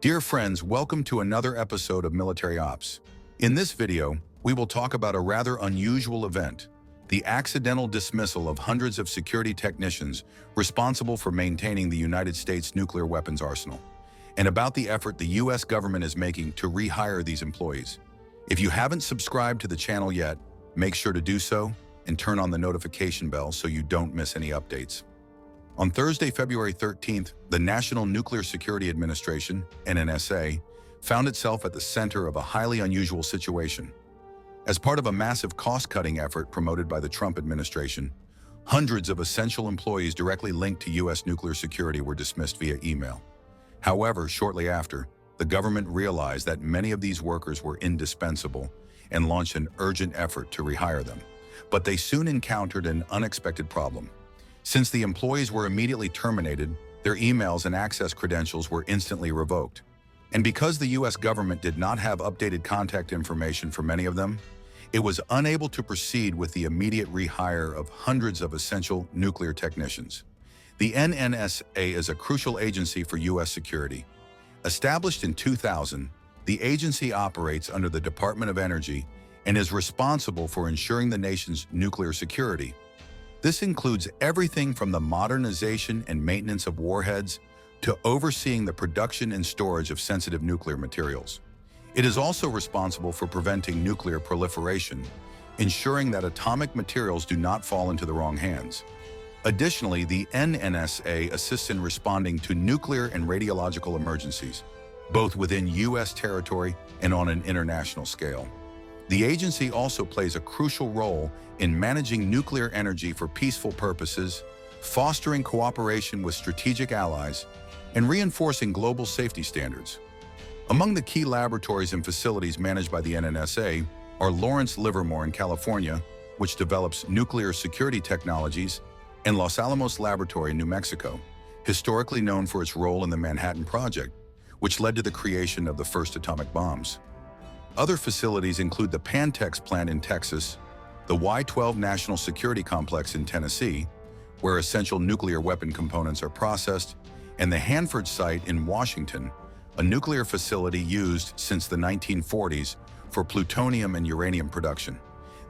Dear friends, welcome to another episode of Military Ops. In this video, we will talk about a rather unusual event, the accidental dismissal of hundreds of security technicians responsible for maintaining the United States nuclear weapons arsenal, and about the effort the US government is making to rehire these employees. If you haven't subscribed to the channel yet, make sure to do so and turn on the notification bell so you don't miss any updates. On Thursday, February 13th, the National Nuclear Security Administration, NNSA, found itself at the center of a highly unusual situation. As part of a massive cost-cutting effort promoted by the Trump administration, hundreds of essential employees directly linked to U.S. nuclear security were dismissed via email. However, shortly after, the government realized that many of these workers were indispensable and launched an urgent effort to rehire them. But they soon encountered an unexpected problem. Since the employees were immediately terminated, their emails and access credentials were instantly revoked. And because the U.S. government did not have updated contact information for many of them, it was unable to proceed with the immediate rehire of hundreds of essential nuclear technicians. The NNSA is a crucial agency for U.S. security. Established in 2000, the agency operates under the Department of Energy and is responsible for ensuring the nation's nuclear security. This includes everything from the modernization and maintenance of warheads to overseeing the production and storage of sensitive nuclear materials. It is also responsible for preventing nuclear proliferation, ensuring that atomic materials do not fall into the wrong hands. Additionally, the NNSA assists in responding to nuclear and radiological emergencies, both within U.S. territory and on an international scale. The agency also plays a crucial role in managing nuclear energy for peaceful purposes, fostering cooperation with strategic allies, and reinforcing global safety standards. Among the key laboratories and facilities managed by the NNSA are Lawrence Livermore in California, which develops nuclear security technologies, and Los Alamos Laboratory in New Mexico, historically known for its role in the Manhattan Project, which led to the creation of the first atomic bombs. Other facilities include the Pantex plant in Texas, the Y-12 National Security Complex in Tennessee, where essential nuclear weapon components are processed, and the Hanford site in Washington, a nuclear facility used since the 1940s for plutonium and uranium production.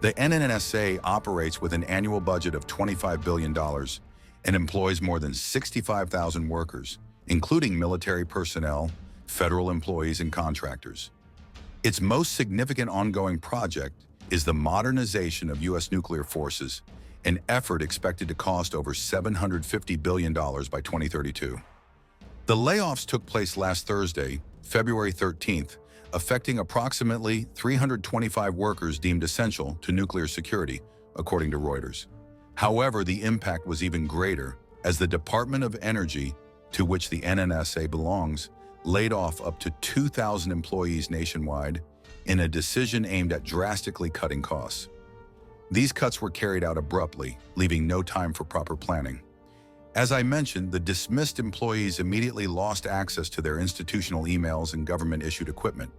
The NNSA operates with an annual budget of $25 billion and employs more than 65,000 workers, including military personnel, federal employees, and contractors. Its most significant ongoing project is the modernization of U.S. nuclear forces, an effort expected to cost over $750 billion by 2032. The layoffs took place last Thursday, February 13th, affecting approximately 325 workers deemed essential to nuclear security, according to Reuters. However, the impact was even greater as the Department of Energy, to which the NNSA belongs, laid off up to 2,000 employees nationwide in a decision aimed at drastically cutting costs. These cuts were carried out abruptly, leaving no time for proper planning. As I mentioned, the dismissed employees immediately lost access to their institutional emails and government-issued equipment.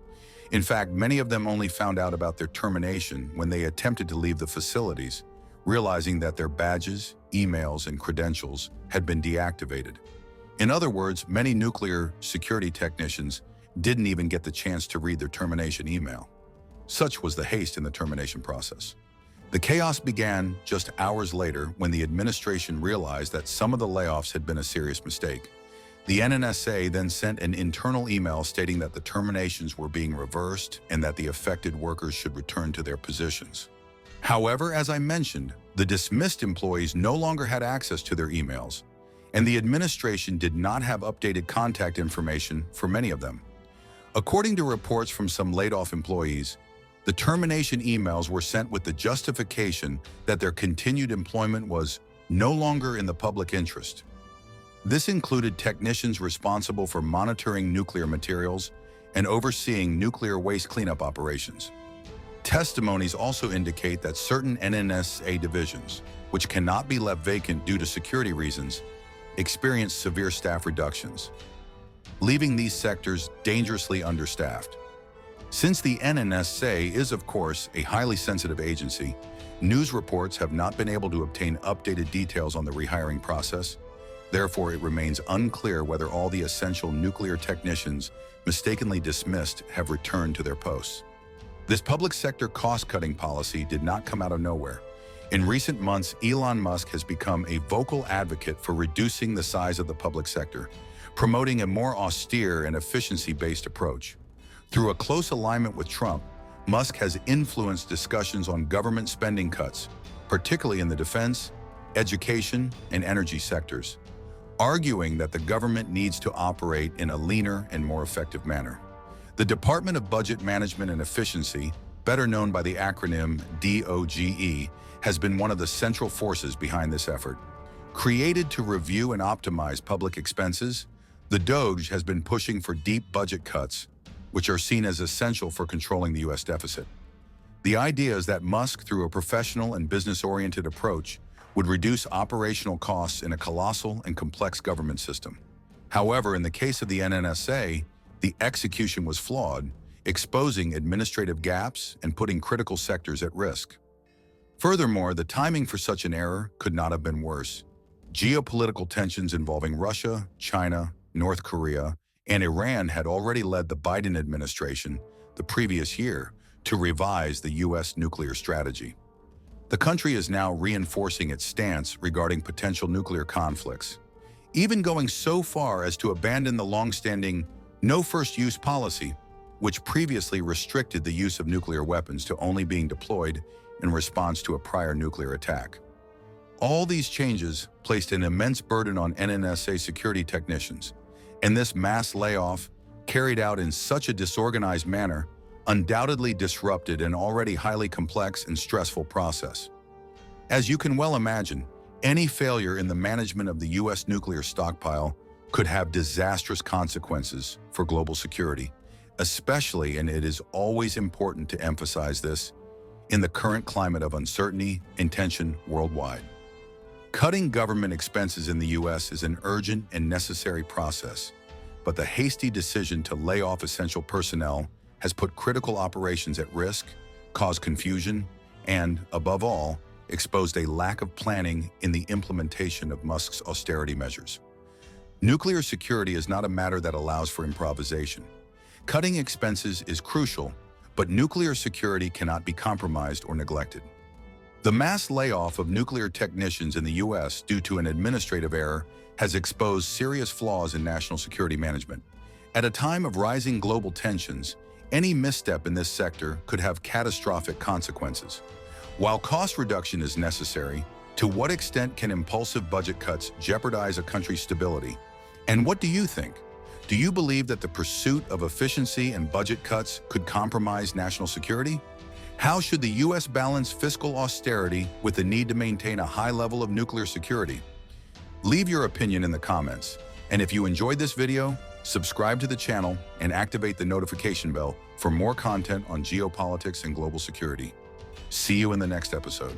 In fact, many of them only found out about their termination when they attempted to leave the facilities, realizing that their badges, emails, and credentials had been deactivated. In other words, many nuclear security technicians didn't even get the chance to read their termination email. Such was the haste in the termination process. The chaos began just hours later when the administration realized that some of the layoffs had been a serious mistake. The NNSA then sent an internal email stating that the terminations were being reversed and that the affected workers should return to their positions. However, as I mentioned, the dismissed employees no longer had access to their emails, and the administration did not have updated contact information for many of them. According to reports from some laid-off employees, the termination emails were sent with the justification that their continued employment was no longer in the public interest. This included technicians responsible for monitoring nuclear materials and overseeing nuclear waste cleanup operations. Testimonies also indicate that certain NNSA divisions, which cannot be left vacant due to security reasons, experienced severe staff reductions, leaving these sectors dangerously understaffed. Since the NNSA is, of course, a highly sensitive agency, news reports have not been able to obtain updated details on the rehiring process, Therefore, it remains unclear whether all the essential nuclear technicians mistakenly dismissed have returned to their posts. This public sector cost-cutting policy did not come out of nowhere. In recent months, Elon Musk has become a vocal advocate for reducing the size of the public sector, promoting a more austere and efficiency-based approach. Through a close alignment with Trump, Musk has influenced discussions on government spending cuts, particularly in the defense, education, and energy sectors, arguing that the government needs to operate in a leaner and more effective manner. The Department of Budget Management and Efficiency, better known by the acronym DOGE, has been one of the central forces behind this effort. Created to review and optimize public expenses, the DOGE has been pushing for deep budget cuts, which are seen as essential for controlling the U.S. deficit. The idea is that Musk, through a professional and business-oriented approach, would reduce operational costs in a colossal and complex government system. However, in the case of the NNSA, the execution was flawed, exposing administrative gaps and putting critical sectors at risk. Furthermore, the timing for such an error could not have been worse. Geopolitical tensions involving Russia, China, North Korea, and Iran had already led the Biden administration, the previous year, to revise the U.S. nuclear strategy. The country is now reinforcing its stance regarding potential nuclear conflicts, even going so far as to abandon the long-standing no first-use policy, which previously restricted the use of nuclear weapons to only being deployed in response to a prior nuclear attack. All these changes placed an immense burden on NNSA security technicians, and this mass layoff, carried out in such a disorganized manner, undoubtedly disrupted an already highly complex and stressful process. As you can well imagine, any failure in the management of the U.S. nuclear stockpile could have disastrous consequences for global security, especially, and it is always important to emphasize this, in the current climate of uncertainty and tension worldwide. Cutting government expenses in the U.S. is an urgent and necessary process, but the hasty decision to lay off essential personnel has put critical operations at risk, caused confusion, and, above all, exposed a lack of planning in the implementation of Musk's austerity measures. Nuclear security is not a matter that allows for improvisation. Cutting expenses is crucial, but nuclear security cannot be compromised or neglected. The mass layoff of nuclear technicians in the U.S. due to an administrative error has exposed serious flaws in national security management. At a time of rising global tensions, any misstep in this sector could have catastrophic consequences. While cost reduction is necessary, to what extent can impulsive budget cuts jeopardize a country's stability? And what do you think? Do you believe that the pursuit of efficiency and budget cuts could compromise national security? How should the U.S. balance fiscal austerity with the need to maintain a high level of nuclear security? Leave your opinion in the comments. And if you enjoyed this video, subscribe to the channel and activate the notification bell for more content on geopolitics and global security. See you in the next episode.